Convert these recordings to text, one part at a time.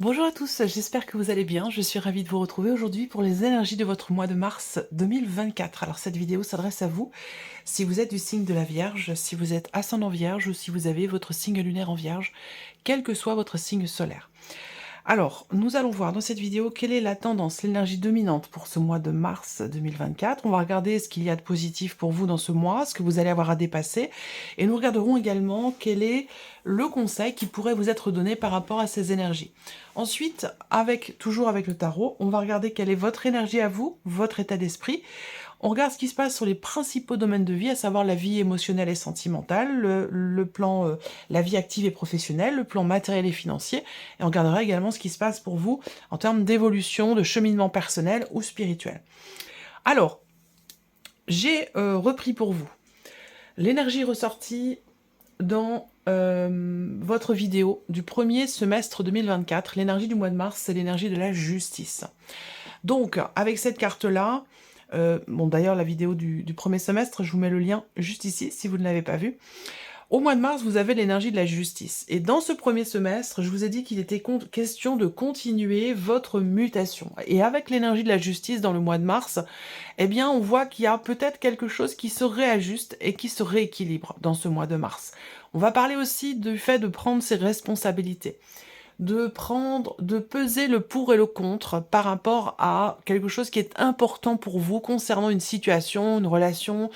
Bonjour à tous, j'espère que vous allez bien. Je suis ravie de vous retrouver aujourd'hui pour les énergies de votre mois de mars 2024. Alors cette vidéo s'adresse à vous si vous êtes du signe de la Vierge, si vous êtes ascendant Vierge ou si vous avez votre signe lunaire en Vierge, quel que soit votre signe solaire. Alors, nous allons voir dans cette vidéo quelle est la tendance, l'énergie dominante pour ce mois de mars 2024. On va regarder ce qu'il y a de positif pour vous dans ce mois, ce que vous allez avoir à dépasser. Et nous regarderons également quel est le conseil qui pourrait vous être donné par rapport à ces énergies. Ensuite, toujours avec le tarot, on va regarder quelle est votre énergie à vous, votre état d'esprit. On regarde ce qui se passe sur les principaux domaines de vie, à savoir la vie émotionnelle et sentimentale, le plan, la vie active et professionnelle, le plan matériel et financier. Et on regardera également ce qui se passe pour vous en termes d'évolution, de cheminement personnel ou spirituel. Alors, j'ai repris pour vous l'énergie ressortie dans votre vidéo du premier semestre 2024. L'énergie du mois de mars, c'est l'énergie de la justice. Donc, avec cette carte-là, bon d'ailleurs la vidéo du premier semestre, je vous mets le lien juste ici si vous ne l'avez pas vu. Au mois de mars, vous avez l'énergie de la justice. Et dans ce premier semestre, je vous ai dit qu'il était question de continuer votre mutation. Et avec l'énergie de la justice dans le mois de mars, eh bien on voit qu'il y a peut-être quelque chose qui se réajuste et qui se rééquilibre dans ce mois de mars. On va parler aussi du fait de prendre ses responsabilités, de peser le pour et le contre par rapport à quelque chose qui est important pour vous concernant une situation, une relation,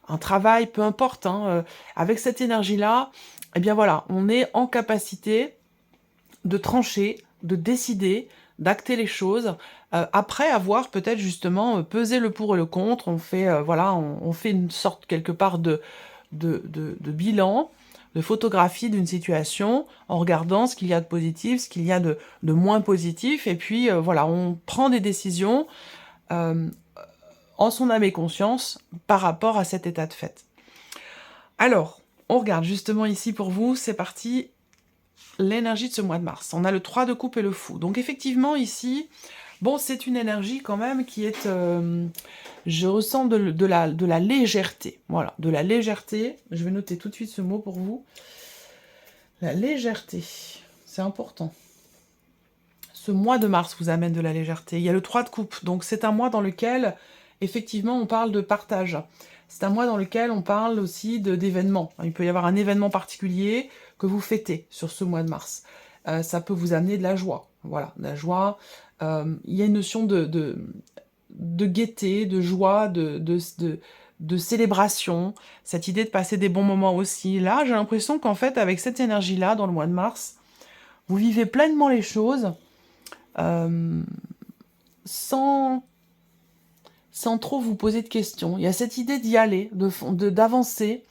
un travail, peu importe. Avec cette énergie-là, eh bien voilà, on est en capacité de trancher, de décider, d'acter les choses, après avoir peut-être justement pesé le pour et le contre. On fait, voilà, on fait une sorte quelque part de bilan, de photographie d'une situation, en regardant ce qu'il y a de positif, ce qu'il y a de moins positif, et puis voilà, on prend des décisions en son âme et conscience par rapport à cet état de fait. Alors, on regarde justement ici pour vous, c'est parti, l'énergie de ce mois de mars. On a le 3 de coupe et le fou. Donc effectivement ici, bon, c'est une énergie quand même qui est... je ressens de la légèreté. Voilà, de la légèreté. Je vais noter tout de suite ce mot pour vous. La légèreté, c'est important. Ce mois de mars vous amène de la légèreté. Il y a le 3 de coupe, donc c'est un mois dans lequel, effectivement, on parle de partage. C'est un mois dans lequel on parle aussi d'événements. Il peut y avoir un événement particulier que vous fêtez sur ce mois de mars. Ça peut vous amener de la joie. Voilà, de la joie. Il y a une notion de gaieté, de joie, de célébration, cette idée de passer des bons moments aussi. Là, j'ai l'impression qu'en fait, avec cette énergie-là, dans le mois de mars, vous vivez pleinement les choses sans trop vous poser de questions. Il y a cette idée d'y aller, d'avancer,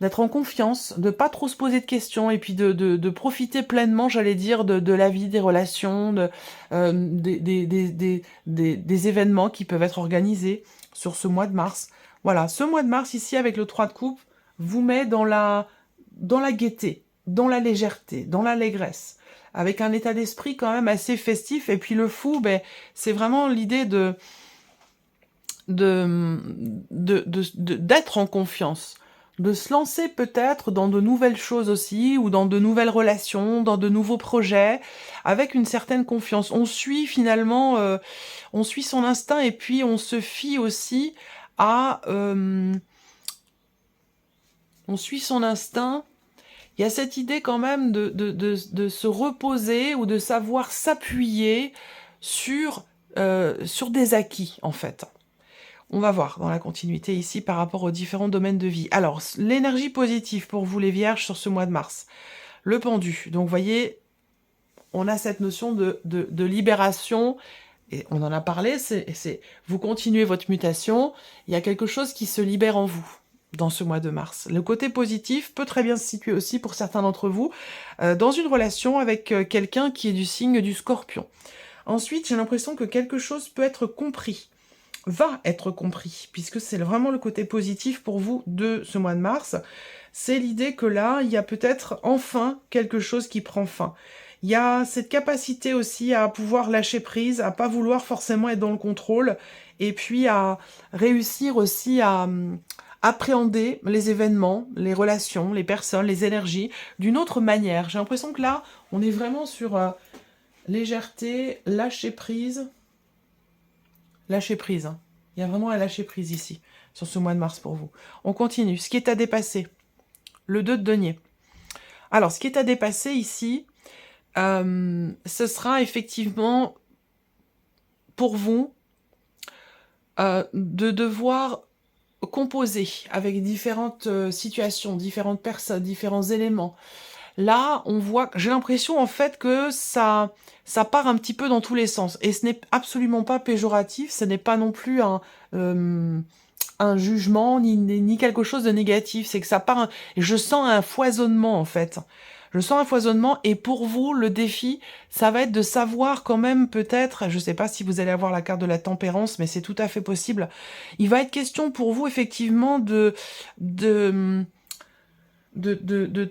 d'être en confiance, de pas trop se poser de questions, et puis de profiter pleinement, j'allais dire, de la vie, des relations, des événements qui peuvent être organisés sur ce mois de mars. Voilà, ce mois de mars, ici, avec le 3 de coupe, vous met dans la gaieté, dans la légèreté, dans l'allégresse, avec un état d'esprit quand même assez festif. Et puis le fou, ben, c'est vraiment l'idée d'être en confiance, de se lancer peut-être dans de nouvelles choses aussi, ou dans de nouvelles relations, dans de nouveaux projets, avec une certaine confiance. On suit finalement, on suit son instinct, et puis on se fie aussi à... on suit son instinct. Il y a cette idée quand même de se reposer ou de savoir s'appuyer sur des acquis, en fait. On va voir dans la continuité ici par rapport aux différents domaines de vie. Alors, l'énergie positive pour vous les Vierges sur ce mois de mars. Le pendu. Donc, vous voyez, on a cette notion de libération, et on en a parlé, vous continuez votre mutation, il y a quelque chose qui se libère en vous dans ce mois de mars. Le côté positif peut très bien se situer aussi pour certains d'entre vous dans une relation avec quelqu'un qui est du signe du Scorpion. Ensuite, j'ai l'impression que quelque chose peut être compris, va être compris, puisque c'est vraiment le côté positif pour vous de ce mois de mars. C'est l'idée que là, il y a peut-être enfin quelque chose qui prend fin. Il y a cette capacité aussi à pouvoir lâcher prise, à pas vouloir forcément être dans le contrôle, et puis à réussir aussi à appréhender les événements, les relations, les personnes, les énergies d'une autre manière. J'ai l'impression que là, on est vraiment sur légèreté, lâcher prise. Lâcher prise, hein. Il y a vraiment un lâcher prise ici, sur ce mois de mars pour vous. On continue. Ce qui est à dépasser. Le 2 de denier. Alors, ce qui est à dépasser ici, ce sera effectivement pour vous de devoir composer avec différentes situations, différentes personnes, différents éléments. Là, on voit, j'ai l'impression en fait que ça part un petit peu dans tous les sens. Et ce n'est absolument pas péjoratif, ce n'est pas non plus un jugement, ni quelque chose de négatif. C'est que ça part, je sens un foisonnement en fait. Je sens un foisonnement et pour vous, le défi, ça va être de savoir quand même peut-être, je ne sais pas si vous allez avoir la carte de la tempérance, mais c'est tout à fait possible. Il va être question pour vous effectivement de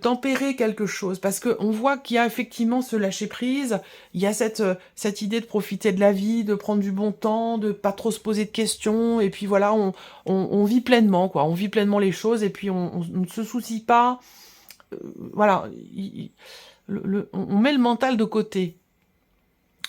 tempérer quelque chose, parce qu'on voit qu'il y a effectivement ce lâcher-prise, il y a cette idée de profiter de la vie, de prendre du bon temps, de pas trop se poser de questions, et puis voilà, on vit pleinement, quoi. On vit pleinement les choses, et puis on ne se soucie pas, voilà, on met le mental de côté.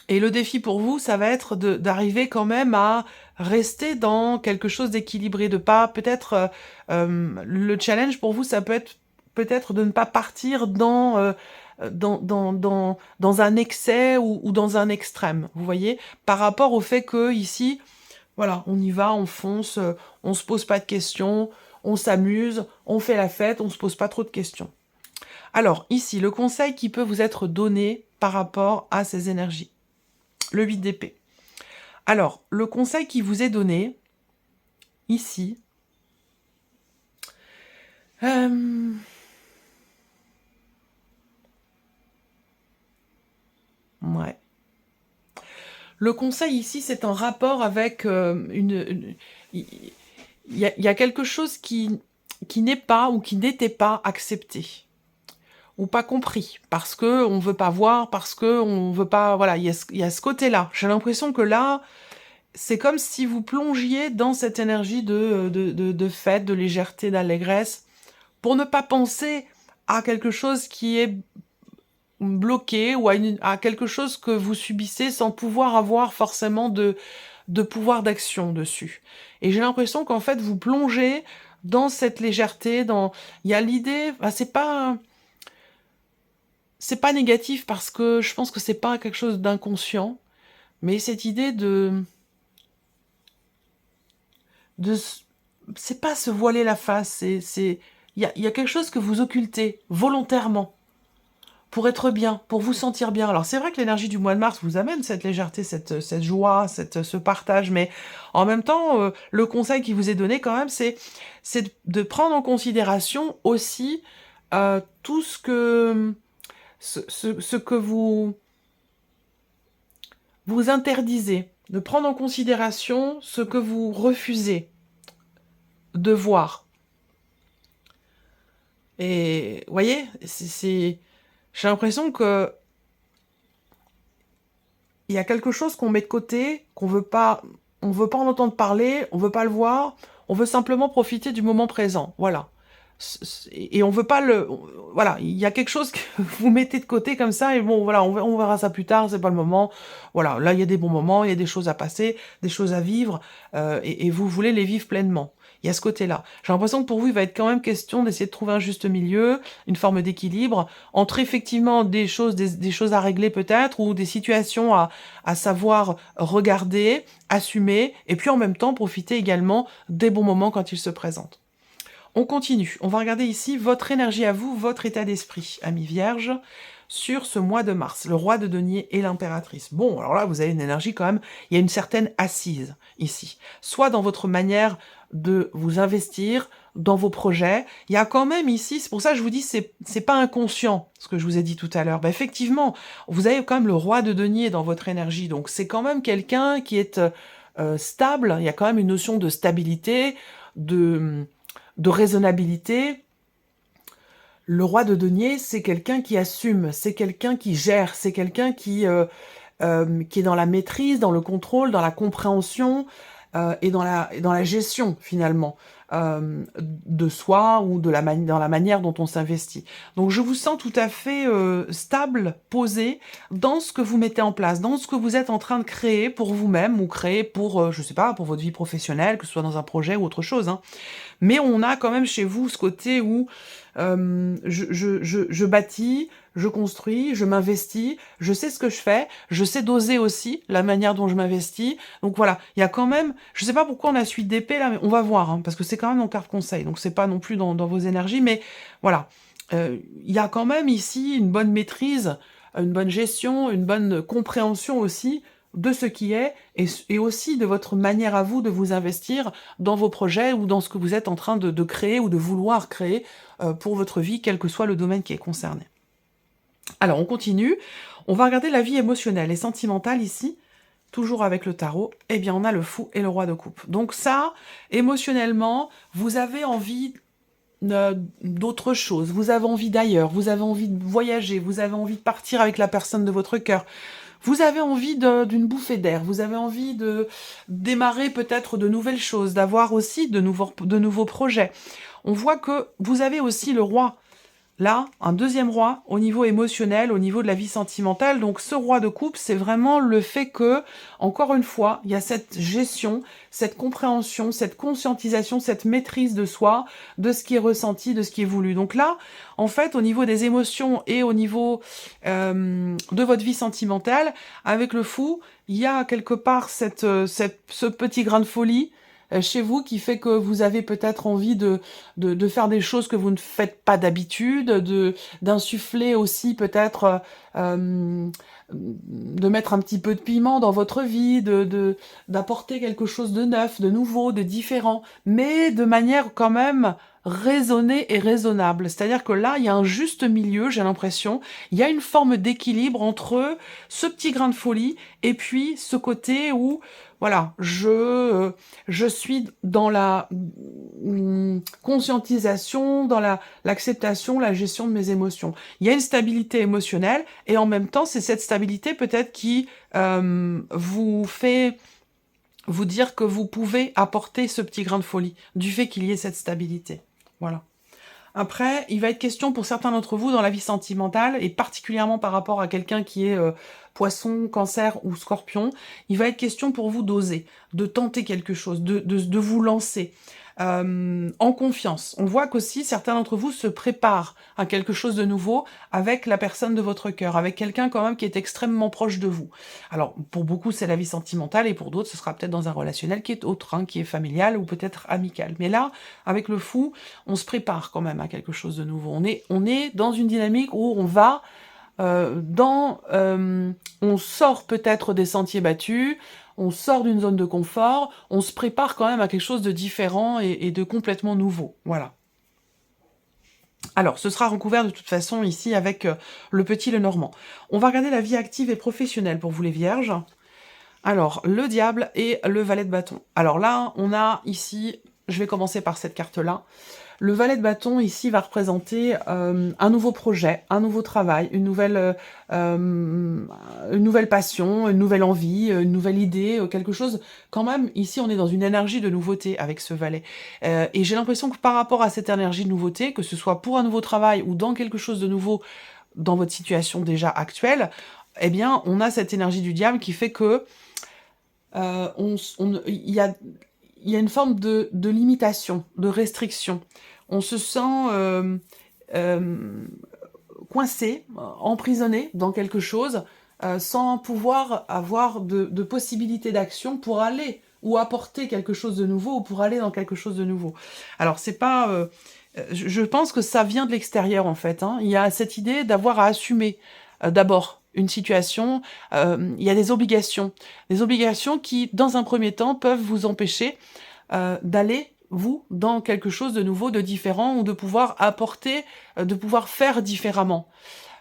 Et le défi pour vous, ça va être d'arriver quand même à rester dans quelque chose d'équilibré, de pas peut-être le challenge pour vous, ça peut être peut-être de ne pas partir dans un excès ou dans un extrême, vous voyez, par rapport au fait que ici, voilà, on y va, on fonce, on se pose pas de questions, on s'amuse, on fait la fête, on se pose pas trop de questions. Alors ici, le conseil qui peut vous être donné par rapport à ces énergies. Le 8 d'épée. Alors, le conseil qui vous est donné, ici, ouais. Le conseil ici, c'est en rapport avec il y a quelque chose qui n'est pas ou qui n'était pas accepté ou pas compris, parce que on veut pas voir, parce que on veut pas, voilà, il y a ce côté-là. J'ai l'impression que là, c'est comme si vous plongiez dans cette énergie de fête, de légèreté, d'allégresse, pour ne pas penser à quelque chose qui est bloqué ou à quelque chose que vous subissez sans pouvoir avoir forcément de pouvoir d'action dessus. Et j'ai l'impression qu'en fait, vous plongez dans cette légèreté, il y a l'idée, c'est pas négatif parce que je pense que c'est pas quelque chose d'inconscient, mais cette idée c'est pas se voiler la face, il y a quelque chose que vous occultez volontairement pour être bien, pour vous sentir bien. Alors c'est vrai que l'énergie du mois de mars vous amène cette légèreté, cette joie, ce partage, mais en même temps, le conseil qui vous est donné quand même, c'est de prendre en considération aussi tout ce que vous interdisez, de prendre en considération ce que vous refusez de voir. Et vous voyez, j'ai l'impression que il y a quelque chose qu'on met de côté, on veut pas en entendre parler, on veut pas le voir, on veut simplement profiter du moment présent. Voilà. Et on veut pas voilà, il y a quelque chose que vous mettez de côté comme ça, et bon, voilà, on verra ça plus tard, c'est pas le moment. Voilà, là, il y a des bons moments, il y a des choses à passer, des choses à vivre, et vous voulez les vivre pleinement. Il y a ce côté-là. J'ai l'impression que pour vous, il va être quand même question d'essayer de trouver un juste milieu, une forme d'équilibre, entre effectivement des choses à régler peut-être, ou des situations à savoir regarder, assumer, et puis en même temps profiter également des bons moments quand ils se présentent. On continue. On va regarder ici votre énergie à vous, votre état d'esprit, amis vierges, sur ce mois de mars. Le roi de denier et l'impératrice. Bon, alors là, vous avez une énergie quand même, il y a une certaine assise ici. Soit dans votre manière de vous investir, dans vos projets. Il y a quand même ici, c'est pour ça que je vous dis, c'est pas inconscient, ce que je vous ai dit tout à l'heure. Effectivement, vous avez quand même le roi de denier dans votre énergie, donc c'est quand même quelqu'un qui est stable. Il y a quand même une notion de stabilité, de raisonnabilité. Le roi de denier, c'est quelqu'un qui assume, c'est quelqu'un qui gère, c'est quelqu'un qui est dans la maîtrise, dans le contrôle, dans la compréhension et dans la gestion, finalement, de soi ou dans la manière dont on s'investit. Donc je vous sens tout à fait stable, posé, dans ce que vous mettez en place, dans ce que vous êtes en train de créer pour vous-même ou créer pour, je sais pas, pour votre vie professionnelle, que ce soit dans un projet ou autre chose, hein. Mais on a quand même chez vous ce côté où je bâtis, je construis, je m'investis, je sais ce que je fais, je sais doser aussi la manière dont je m'investis. Donc voilà, il y a quand même, je sais pas pourquoi on a suite d'épée là, mais on va voir, hein, parce que c'est quand même en carte conseil, donc c'est pas non plus dans vos énergies, mais voilà. Il y a quand même ici une bonne maîtrise, une bonne gestion, une bonne compréhension aussi de ce qui est, et aussi de votre manière à vous de vous investir dans vos projets ou dans ce que vous êtes en train de créer ou de vouloir créer pour votre vie, quel que soit le domaine qui est concerné. Alors, on continue. On va regarder la vie émotionnelle et sentimentale ici, toujours avec le tarot. Eh bien, on a le fou et le roi de coupe. Donc ça, émotionnellement, vous avez envie d'autre chose, vous avez envie d'ailleurs, vous avez envie de voyager, vous avez envie de partir avec la personne de votre cœur, vous avez envie d'une bouffée d'air, vous avez envie de démarrer peut-être de nouvelles choses, d'avoir aussi de nouveaux projets. On voit que vous avez aussi le roi, là, un deuxième roi au niveau émotionnel, au niveau de la vie sentimentale. Donc ce roi de coupe, c'est vraiment le fait que, encore une fois, il y a cette gestion, cette compréhension, cette conscientisation, cette maîtrise de soi, de ce qui est ressenti, de ce qui est voulu. Donc là, en fait, au niveau des émotions et au niveau de votre vie sentimentale, avec le fou, il y a quelque part ce petit grain de folie chez vous qui fait que vous avez peut-être envie de faire des choses que vous ne faites pas d'habitude, d'insuffler aussi peut-être, de mettre un petit peu de piment dans votre vie, d'apporter quelque chose de neuf, de nouveau, de différent, mais de manière quand même raisonnée et raisonnable. C'est-à-dire que là, il y a un juste milieu, j'ai l'impression, il y a une forme d'équilibre entre ce petit grain de folie et puis ce côté où voilà, je suis dans la conscientisation, dans l'acceptation, la gestion de mes émotions. Il y a une stabilité émotionnelle, et en même temps, c'est cette stabilité peut-être qui vous fait vous dire que vous pouvez apporter ce petit grain de folie, du fait qu'il y ait cette stabilité. Voilà. Après, il va être question pour certains d'entre vous dans la vie sentimentale, et particulièrement par rapport à quelqu'un qui est poisson, cancer ou scorpion, il va être question pour vous d'oser, de tenter quelque chose, de vous lancer en confiance. On voit qu'aussi certains d'entre vous se préparent à quelque chose de nouveau avec la personne de votre cœur, avec quelqu'un quand même qui est extrêmement proche de vous. Alors, pour beaucoup, c'est la vie sentimentale, et pour d'autres, ce sera peut-être dans un relationnel qui est autre, hein, qui est familial ou peut-être amical. Mais là, avec le fou, on se prépare quand même à quelque chose de nouveau. On est dans une dynamique où on va on sort peut-être des sentiers battus, on sort d'une zone de confort, on se prépare quand même à quelque chose de différent et de complètement nouveau. Voilà. Alors, ce sera recouvert de toute façon ici avec le petit Lenormand. On va regarder la vie active et professionnelle pour vous les vierges. Alors, le diable et le valet de bâton. Alors là, on a ici, je vais commencer par cette carte-là. Le valet de bâton, ici, va représenter un nouveau projet, un nouveau travail, une nouvelle passion, une nouvelle envie, une nouvelle idée, quelque chose. Quand même, ici, on est dans une énergie de nouveauté avec ce valet. Et j'ai l'impression que par rapport à cette énergie de nouveauté, que ce soit pour un nouveau travail ou dans quelque chose de nouveau dans votre situation déjà actuelle, eh bien, on a cette énergie du diable qui fait que il y a une forme de limitation, de restriction. On se sent coincé, emprisonné dans quelque chose, sans pouvoir avoir de possibilité d'action pour aller ou apporter quelque chose de nouveau, ou pour aller dans quelque chose de nouveau. Alors, c'est pas... je pense que ça vient de l'extérieur, en fait, hein. Il y a cette idée d'avoir à assumer, d'abord, une situation, il y a des obligations qui, dans un premier temps, peuvent vous empêcher d'aller vous, dans quelque chose de nouveau, de différent, ou de pouvoir apporter, de pouvoir faire différemment.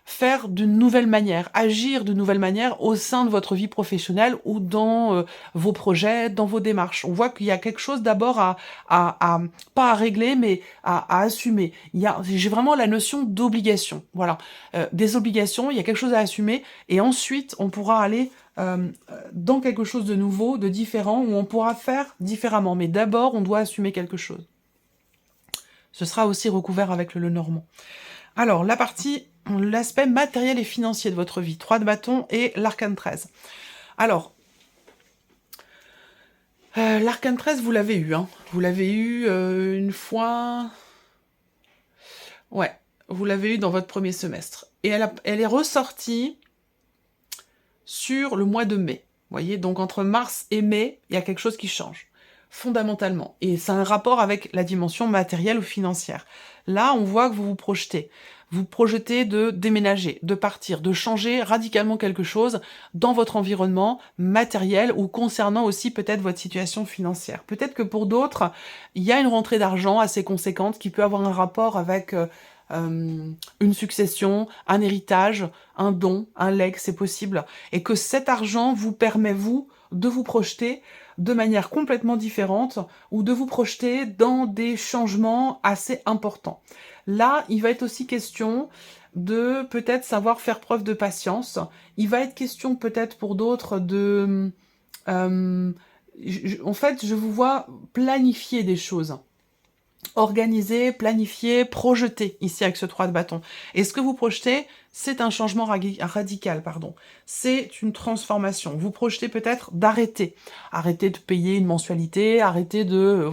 Faire d'une nouvelle manière, agir de nouvelle manière au sein de votre vie professionnelle ou dans vos projets, dans vos démarches. On voit qu'il y a quelque chose d'abord pas à régler, mais à assumer. J'ai vraiment la notion d'obligation. Voilà, des obligations, il y a quelque chose à assumer, et ensuite on pourra aller dans quelque chose de nouveau, de différent, où on pourra faire différemment. Mais d'abord, on doit assumer quelque chose. Ce sera aussi recouvert avec le Lenormand. Alors, l'aspect matériel et financier de votre vie, 3 de bâton et l'arcane 13. Alors, l'arcane 13, vous l'avez eu, hein. Vous l'avez eu une fois... Ouais, vous l'avez eu dans votre premier semestre. Et elle est ressortie sur le mois de mai. Vous voyez, donc entre mars et mai, il y a quelque chose qui change, fondamentalement. Et c'est un rapport avec la dimension matérielle ou financière. Là, on voit que vous vous projetez. Vous projetez de déménager, de partir, de changer radicalement quelque chose dans votre environnement matériel ou concernant aussi peut-être votre situation financière. Peut-être que pour d'autres, il y a une rentrée d'argent assez conséquente qui peut avoir un rapport avec une succession, un héritage, un don, un legs, c'est possible. Et que cet argent vous permet, vous, de vous projeter de manière complètement différente ou de vous projeter dans des changements assez importants. Là, il va être aussi question de peut-être savoir faire preuve de patience. Il va être question peut-être pour d'autres de... en fait, je vous vois planifier des choses. Organiser, planifier, projeter, ici avec ce 3 de bâton. Et ce que vous projetez, c'est un changement radical, pardon. C'est une transformation. Vous projetez peut-être d'arrêter. Arrêter de payer une mensualité, arrêter de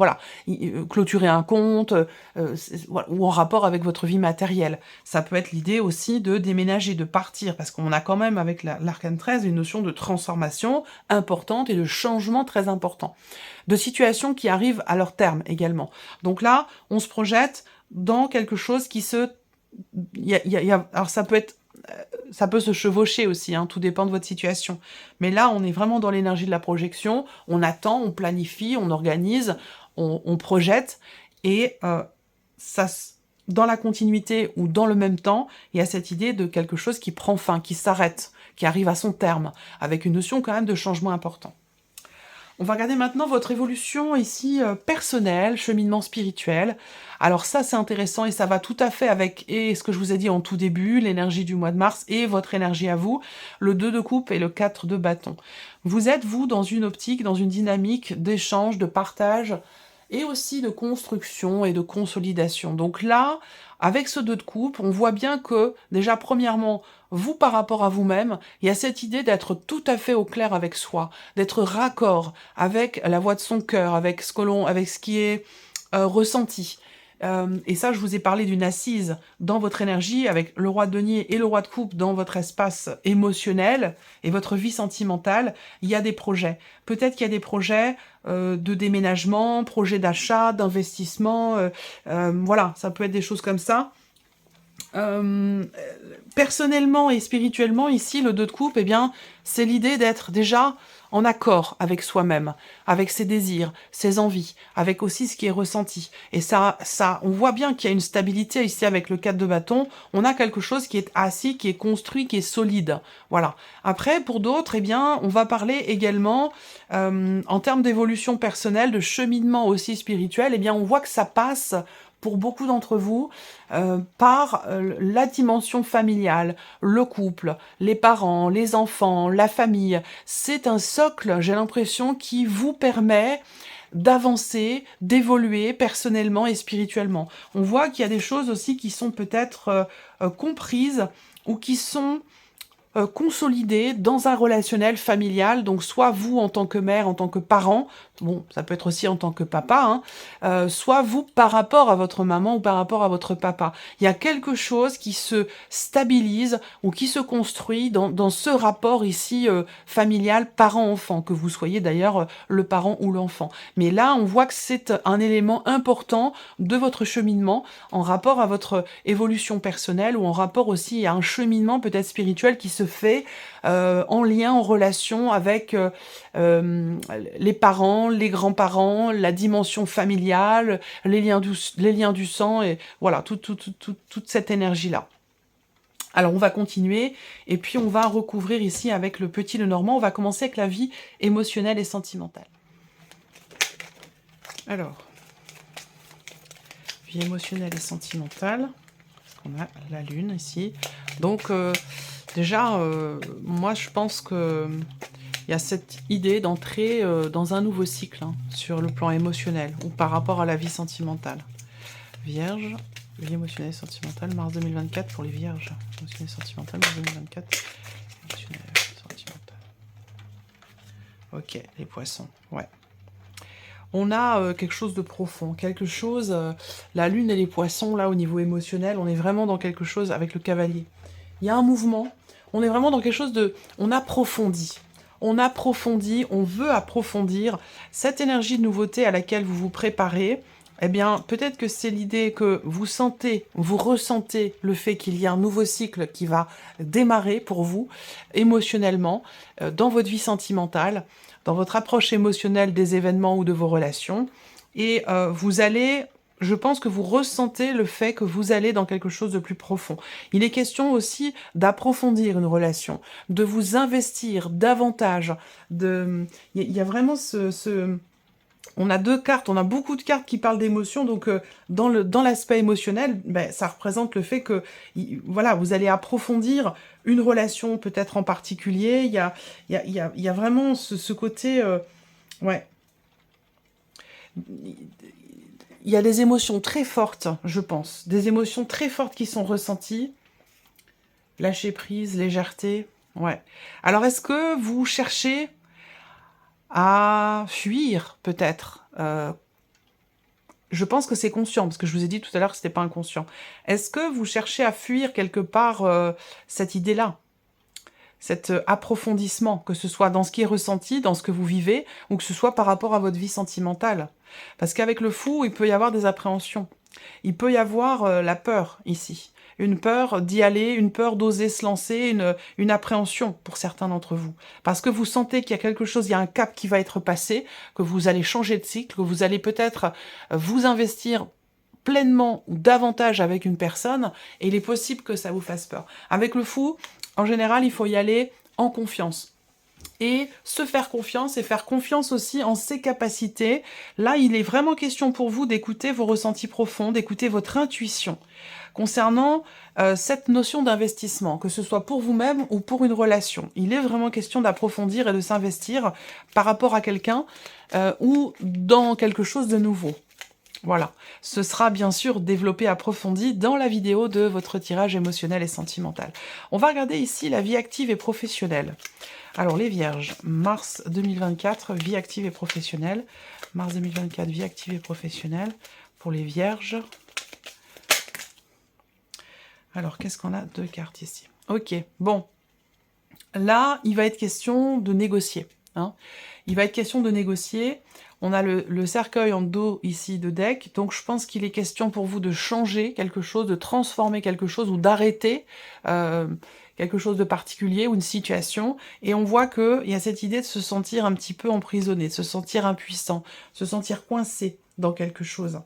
clôturer un compte, ou en rapport avec votre vie matérielle. Ça peut être l'idée aussi de déménager, de partir, parce qu'on a quand même avec l'arcane 13 une notion de transformation importante et de changement très important. De situations qui arrivent à leur terme également. Donc là, on se projette dans quelque chose qui se... alors ça peut se chevaucher aussi, hein, tout dépend de votre situation. Mais là, on est vraiment dans l'énergie de la projection, on attend, on planifie, on organise, on projette, et dans la continuité ou dans le même temps, il y a cette idée de quelque chose qui prend fin, qui s'arrête, qui arrive à son terme, avec une notion quand même de changement important. On va regarder maintenant votre évolution ici personnelle, cheminement spirituel. Alors ça, c'est intéressant et ça va tout à fait avec ce que je vous ai dit en tout début, l'énergie du mois de mars et votre énergie à vous, le 2 de coupe et le 4 de bâton. Vous êtes, vous, dans une optique, dans une dynamique d'échange, de partage et aussi de construction et de consolidation. Donc là, avec ce 2 de coupe, on voit bien que, déjà, premièrement, vous, par rapport à vous-même, il y a cette idée d'être tout à fait au clair avec soi, d'être raccord avec la voix de son cœur, avec ce qui est ressenti. Et ça, je vous ai parlé d'une assise dans votre énergie, avec le roi de denier et le roi de coupe dans votre espace émotionnel et votre vie sentimentale. Il y a des projets. Peut-être qu'il y a des projets de déménagement, projets d'achat, d'investissement. Voilà, ça peut être des choses comme ça. Personnellement et spirituellement, ici, le 2 de coupe, eh bien, c'est l'idée d'être déjà en accord avec soi-même, avec ses désirs, ses envies, avec aussi ce qui est ressenti. Et ça, on voit bien qu'il y a une stabilité ici avec le 4 de bâton. On a quelque chose qui est assis, qui est construit, qui est solide. Voilà. Après, pour d'autres, eh bien, on va parler également, en termes d'évolution personnelle, de cheminement aussi spirituel, eh bien, on voit que ça passe pour beaucoup d'entre vous, par la dimension familiale, le couple, les parents, les enfants, la famille. C'est un socle, j'ai l'impression, qui vous permet d'avancer, d'évoluer personnellement et spirituellement. On voit qu'il y a des choses aussi qui sont peut-être comprises ou qui sont consolidé dans un relationnel familial, donc soit vous en tant que mère, en tant que parent, bon, ça peut être aussi en tant que papa, hein, soit vous par rapport à votre maman ou par rapport à votre papa. Il y a quelque chose qui se stabilise ou qui se construit dans ce rapport ici familial parent-enfant, que vous soyez d'ailleurs le parent ou l'enfant. Mais là, on voit que c'est un élément important de votre cheminement en rapport à votre évolution personnelle ou en rapport aussi à un cheminement peut-être spirituel qui se se fait en lien, en relation avec les parents, les grands-parents, la dimension familiale, les liens du sang, et voilà, toute cette énergie-là. Alors on va continuer, et puis on va recouvrir ici avec le petit Lenormand. On va commencer avec la vie émotionnelle et sentimentale. Alors, vie émotionnelle et sentimentale, parce qu'on a la lune ici. Donc déjà, moi je pense que il y a cette idée d'entrer dans un nouveau cycle hein, sur le plan émotionnel, ou par rapport à la vie sentimentale. Vierge, vie émotionnelle et sentimentale, mars 2024 pour les vierges. Émotionnelle et sentimentale, mars 2024. Émotionnelle et sentimentale. Ok, les poissons, ouais. On a quelque chose de profond, quelque chose... la lune et les poissons, là, au niveau émotionnel, on est vraiment dans quelque chose avec le cavalier. Il y a un mouvement, on est vraiment dans quelque chose de... On approfondit, on veut approfondir cette énergie de nouveauté à laquelle vous vous préparez. Eh bien, peut-être que c'est l'idée que vous sentez, vous ressentez le fait qu'il y a un nouveau cycle qui va démarrer pour vous, émotionnellement, dans votre vie sentimentale, dans votre approche émotionnelle des événements ou de vos relations. Et vous allez... Je pense que vous ressentez le fait que vous allez dans quelque chose de plus profond. Il est question aussi d'approfondir une relation, de vous investir davantage. Il y a vraiment on a deux cartes, on a beaucoup de cartes qui parlent d'émotion, donc dans l'aspect émotionnel, ben, ça représente le fait que voilà, vous allez approfondir une relation peut-être en particulier. Il y a vraiment ce côté... ouais. Il y a des émotions très fortes, je pense. Des émotions très fortes qui sont ressenties. Lâcher prise, légèreté. Ouais. Alors, est-ce que vous cherchez à fuir, peut-être je pense que c'est conscient, parce que je vous ai dit tout à l'heure que ce n'était pas inconscient. Est-ce que vous cherchez à fuir quelque part cette idée-là, cet approfondissement, que ce soit dans ce qui est ressenti, dans ce que vous vivez, ou que ce soit par rapport à votre vie sentimentale? Parce qu'avec le fou, il peut y avoir des appréhensions. Il peut y avoir la peur ici. Une peur d'y aller, une peur d'oser se lancer, une appréhension pour certains d'entre vous. Parce que vous sentez qu'il y a quelque chose, il y a un cap qui va être passé, que vous allez changer de cycle, que vous allez peut-être vous investir pleinement ou davantage avec une personne, et il est possible que ça vous fasse peur. Avec le fou, en général, il faut y aller en confiance. Et se faire confiance, et faire confiance aussi en ses capacités. Là, il est vraiment question pour vous d'écouter vos ressentis profonds, d'écouter votre intuition concernant cette notion d'investissement, que ce soit pour vous-même ou pour une relation. Il est vraiment question d'approfondir et de s'investir par rapport à quelqu'un ou dans quelque chose de nouveau. Voilà, ce sera bien sûr développé, approfondi dans la vidéo de votre tirage émotionnel et sentimental. On va regarder ici la vie active et professionnelle. Alors les vierges, mars 2024, vie active et professionnelle. Mars 2024, vie active et professionnelle pour les vierges. Alors qu'est-ce qu'on a? Deux cartes ici. Ok, bon. Là, il va être question de négocier. Hein. Il va être question de négocier. On a le cercueil en dos ici de deck, donc je pense qu'il est question pour vous de changer quelque chose, de transformer quelque chose ou d'arrêter quelque chose de particulier ou une situation. Et on voit qu'il y a cette idée de se sentir un petit peu emprisonné, de se sentir impuissant, se sentir coincé dans quelque chose.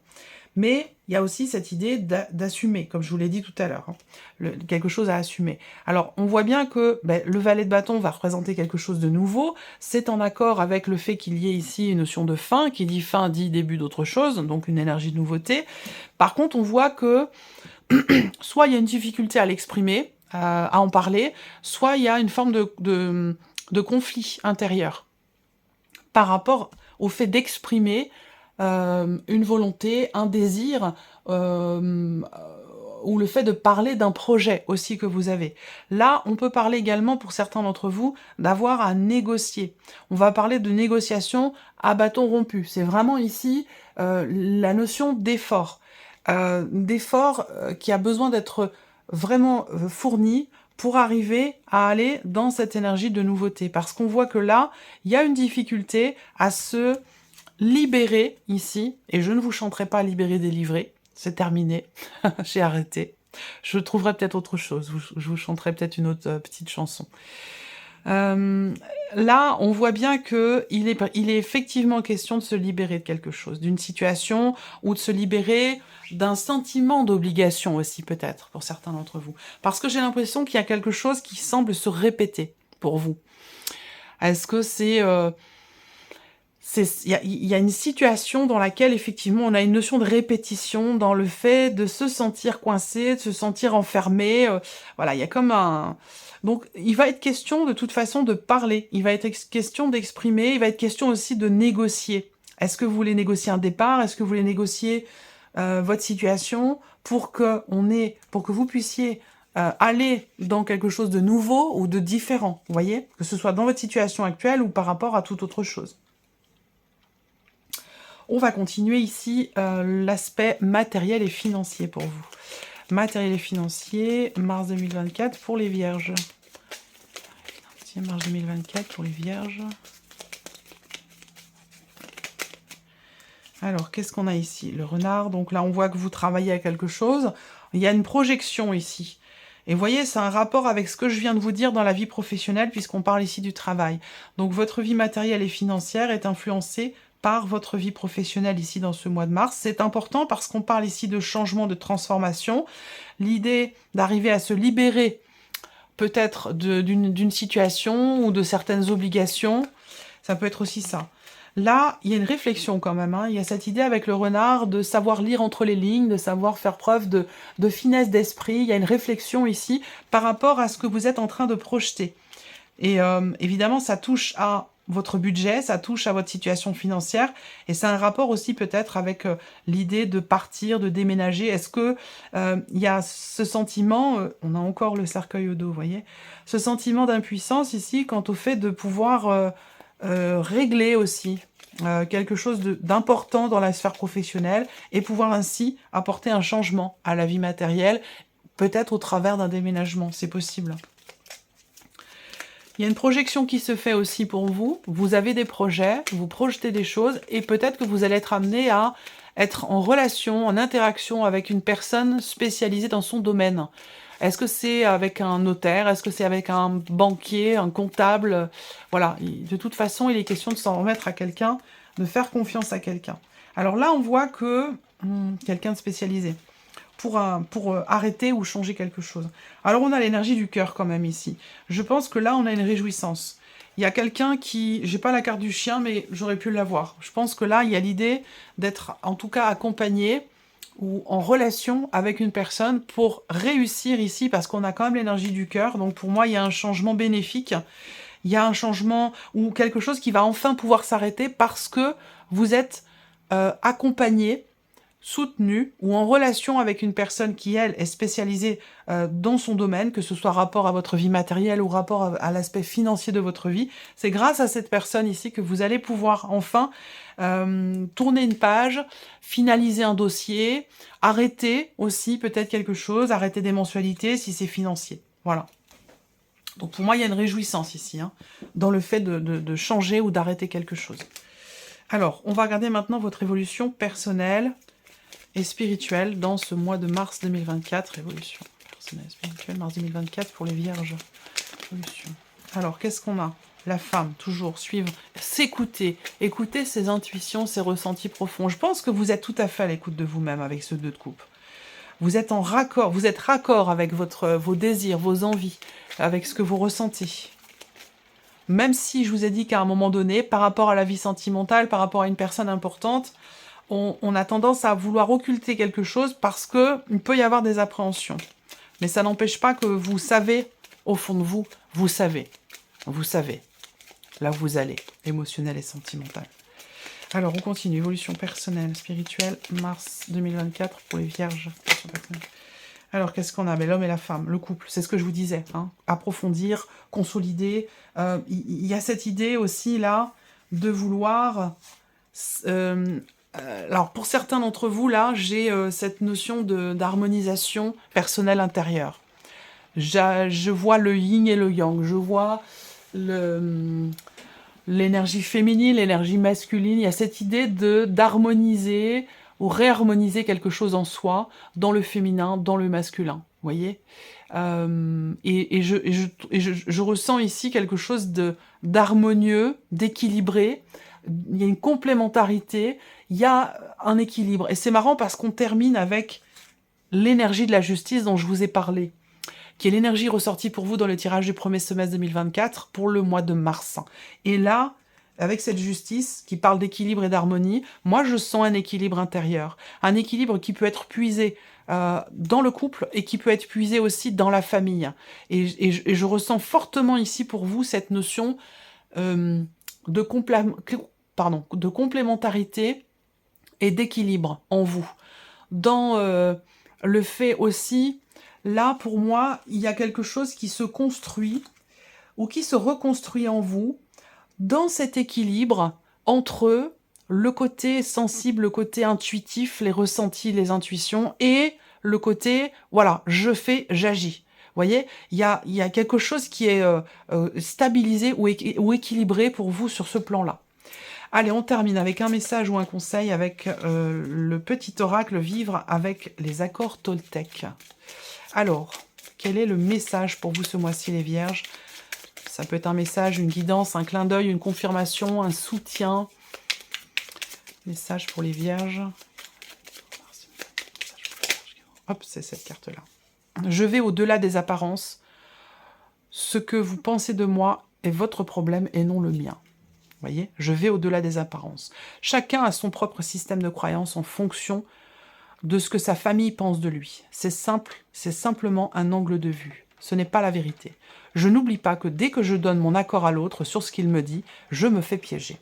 Mais il y a aussi cette idée d'assumer, comme je vous l'ai dit tout à l'heure, hein, quelque chose à assumer. Alors, on voit bien que le valet de bâton va représenter quelque chose de nouveau. C'est en accord avec le fait qu'il y ait ici une notion de fin, qui dit fin dit début d'autre chose, donc une énergie de nouveauté. Par contre, on voit que soit il y a une difficulté à l'exprimer, à en parler, soit il y a une forme de conflit intérieur par rapport au fait d'exprimer une volonté, un désir, ou le fait de parler d'un projet aussi que vous avez. Là, on peut parler également, pour certains d'entre vous, d'avoir à négocier. On va parler de négociation à bâton rompu. C'est vraiment ici la notion d'effort. D'effort qui a besoin d'être vraiment fourni pour arriver à aller dans cette énergie de nouveauté. Parce qu'on voit que là, il y a une difficulté à se libérer ici, et je ne vous chanterai pas libérer, délivrer, c'est terminé, j'ai arrêté. Je trouverai peut-être autre chose, je vous chanterai peut-être une autre petite chanson. Là, on voit bien qu'il est effectivement question de se libérer de quelque chose, d'une situation, ou de se libérer d'un sentiment d'obligation aussi peut-être, pour certains d'entre vous. Parce que j'ai l'impression qu'il y a quelque chose qui semble se répéter pour vous. Est-ce que c'est... il y a une situation dans laquelle, effectivement, on a une notion de répétition dans le fait de se sentir coincé, de se sentir enfermé. Voilà, il y a comme un... Donc, il va être question, de toute façon, de parler. Il va être question d'exprimer. Il va être question aussi de négocier. Est-ce que vous voulez négocier un départ? Est-ce que vous voulez négocier votre situation pour que vous puissiez aller dans quelque chose de nouveau ou de différent, vous voyez? Que ce soit dans votre situation actuelle ou par rapport à toute autre chose. On va continuer ici l'aspect matériel et financier pour vous. Matériel et financier, mars 2024 pour les vierges. Mars 2024 pour les vierges. Alors, qu'est-ce qu'on a ici? Le renard, donc là on voit que vous travaillez à quelque chose. Il y a une projection ici. Et vous voyez, c'est un rapport avec ce que je viens de vous dire dans la vie professionnelle, puisqu'on parle ici du travail. Donc votre vie matérielle et financière est influencée par votre vie professionnelle ici dans ce mois de mars. C'est important parce qu'on parle ici de changement, de transformation. L'idée d'arriver à se libérer peut-être d'une situation ou de certaines obligations, ça peut être aussi ça. Là, il y a une réflexion quand même, hein. Il y a cette idée avec le renard de savoir lire entre les lignes, de savoir faire preuve de finesse d'esprit. Il y a une réflexion ici par rapport à ce que vous êtes en train de projeter. Et évidemment, ça touche à votre budget, ça touche à votre situation financière, et c'est un rapport aussi peut-être avec l'idée de partir, de déménager. Est-ce que il y a ce sentiment, on a encore le cercueil au dos, vous voyez, ce sentiment d'impuissance ici quant au fait de pouvoir régler aussi quelque chose d'important dans la sphère professionnelle et pouvoir ainsi apporter un changement à la vie matérielle, peut-être au travers d'un déménagement, c'est possible. Il y a une projection qui se fait aussi pour vous. Vous avez des projets, vous projetez des choses et peut-être que vous allez être amené à être en relation, en interaction avec une personne spécialisée dans son domaine. Est-ce que c'est avec un notaire? Est-ce que c'est avec un banquier, un comptable? Voilà, de toute façon, il est question de s'en remettre à quelqu'un, de faire confiance à quelqu'un. Alors là, on voit que quelqu'un de spécialisé pour arrêter ou changer quelque chose. Alors on a l'énergie du cœur quand même ici. Je pense que là, on a une réjouissance. Il y a quelqu'un qui... J'ai pas la carte du chien, mais j'aurais pu l'avoir. Je pense que là, il y a l'idée d'être en tout cas accompagné ou en relation avec une personne pour réussir ici, parce qu'on a quand même l'énergie du cœur. Donc pour moi, il y a un changement bénéfique. Il y a un changement ou quelque chose qui va enfin pouvoir s'arrêter parce que vous êtes accompagné, soutenu ou en relation avec une personne qui, elle, est spécialisée dans son domaine, que ce soit rapport à votre vie matérielle ou rapport à l'aspect financier de votre vie. C'est grâce à cette personne ici que vous allez pouvoir enfin tourner une page, finaliser un dossier, arrêter aussi peut-être quelque chose, arrêter des mensualités si c'est financier. Voilà. Donc pour moi, il y a une réjouissance ici, hein, dans le fait de changer ou d'arrêter quelque chose. Alors, on va regarder maintenant votre évolution personnelle et spirituelle dans ce mois de mars 2024. Évolution personnelle et spirituelle, mars 2024 pour les vierges. Évolution. Alors, qu'est-ce qu'on a? La femme, toujours, suivre, s'écouter, écouter ses intuitions, ses ressentis profonds. Je pense que vous êtes tout à fait à l'écoute de vous-même avec ce 2 de coupe. Vous êtes en raccord, vous êtes raccord avec vos désirs, vos envies, avec ce que vous ressentez. Même si je vous ai dit qu'à un moment donné, par rapport à la vie sentimentale, par rapport à une personne importante, on a tendance à vouloir occulter quelque chose parce qu'il peut y avoir des appréhensions. Mais ça n'empêche pas que vous savez, au fond de vous, vous savez. Vous savez. Là où vous allez, émotionnel et sentimental. Alors, on continue. Évolution personnelle, spirituelle, mars 2024 pour les vierges. Alors, qu'est-ce qu'on a? L'homme et la femme, le couple, c'est ce que je vous disais. Hein. Approfondir, consolider. Il y a cette idée aussi, là, de vouloir... alors, pour certains d'entre vous, là, j'ai cette notion d'harmonisation personnelle intérieure. Je vois le yin et le yang. Je vois l'énergie féminine, l'énergie masculine. Il y a cette idée d'harmoniser ou réharmoniser quelque chose en soi, dans le féminin, dans le masculin. Vous voyez, je ressens ici quelque chose d'harmonieux, d'équilibré. Il y a une complémentarité, il y a un équilibre. Et c'est marrant parce qu'on termine avec l'énergie de la justice dont je vous ai parlé, qui est l'énergie ressortie pour vous dans le tirage du premier semestre 2024 pour le mois de mars. Et là, avec cette justice qui parle d'équilibre et d'harmonie, moi je sens un équilibre intérieur. Un équilibre qui peut être puisé dans le couple et qui peut être puisé aussi dans la famille. Et je ressens fortement ici pour vous cette notion de complémentarité et d'équilibre en vous. Dans le fait aussi, là pour moi, il y a quelque chose qui se construit ou qui se reconstruit en vous dans cet équilibre entre le côté sensible, le côté intuitif, les ressentis, les intuitions, et le côté, voilà, je fais, j'agis. Vous voyez, il y a quelque chose qui est stabilisé ou équilibré pour vous sur ce plan-là. Allez, on termine avec un message ou un conseil avec le petit oracle Vivre avec les accords Toltec. Alors, quel est le message pour vous ce mois-ci, les Vierges? Ça peut être un message, une guidance, un clin d'œil, une confirmation, un soutien. Message pour les Vierges. Hop, c'est cette carte-là. Je vais au-delà des apparences. Ce que vous pensez de moi est votre problème et non le mien. Vous voyez, je vais au-delà des apparences. Chacun a son propre système de croyance en fonction de ce que sa famille pense de lui. C'est simple, c'est simplement un angle de vue. Ce n'est pas la vérité. Je n'oublie pas que dès que je donne mon accord à l'autre sur ce qu'il me dit, je me fais piéger.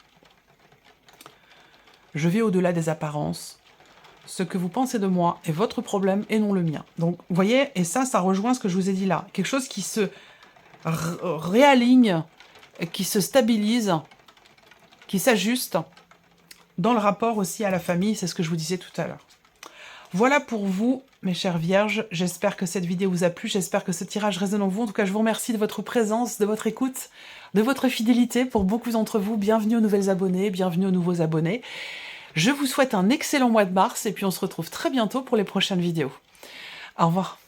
Je vais au-delà des apparences. Ce que vous pensez de moi est votre problème et non le mien. Donc, vous voyez, et ça rejoint ce que je vous ai dit là. Quelque chose qui se réaligne, qui se stabilise, qui s'ajuste dans le rapport aussi à la famille, c'est ce que je vous disais tout à l'heure. Voilà pour vous, mes chères Vierges. J'espère que cette vidéo vous a plu, j'espère que ce tirage résonne en vous. En tout cas, je vous remercie de votre présence, de votre écoute, de votre fidélité pour beaucoup d'entre vous. Bienvenue aux nouvelles abonnés, bienvenue aux nouveaux abonnés. Je vous souhaite un excellent mois de mars et puis on se retrouve très bientôt pour les prochaines vidéos. Au revoir.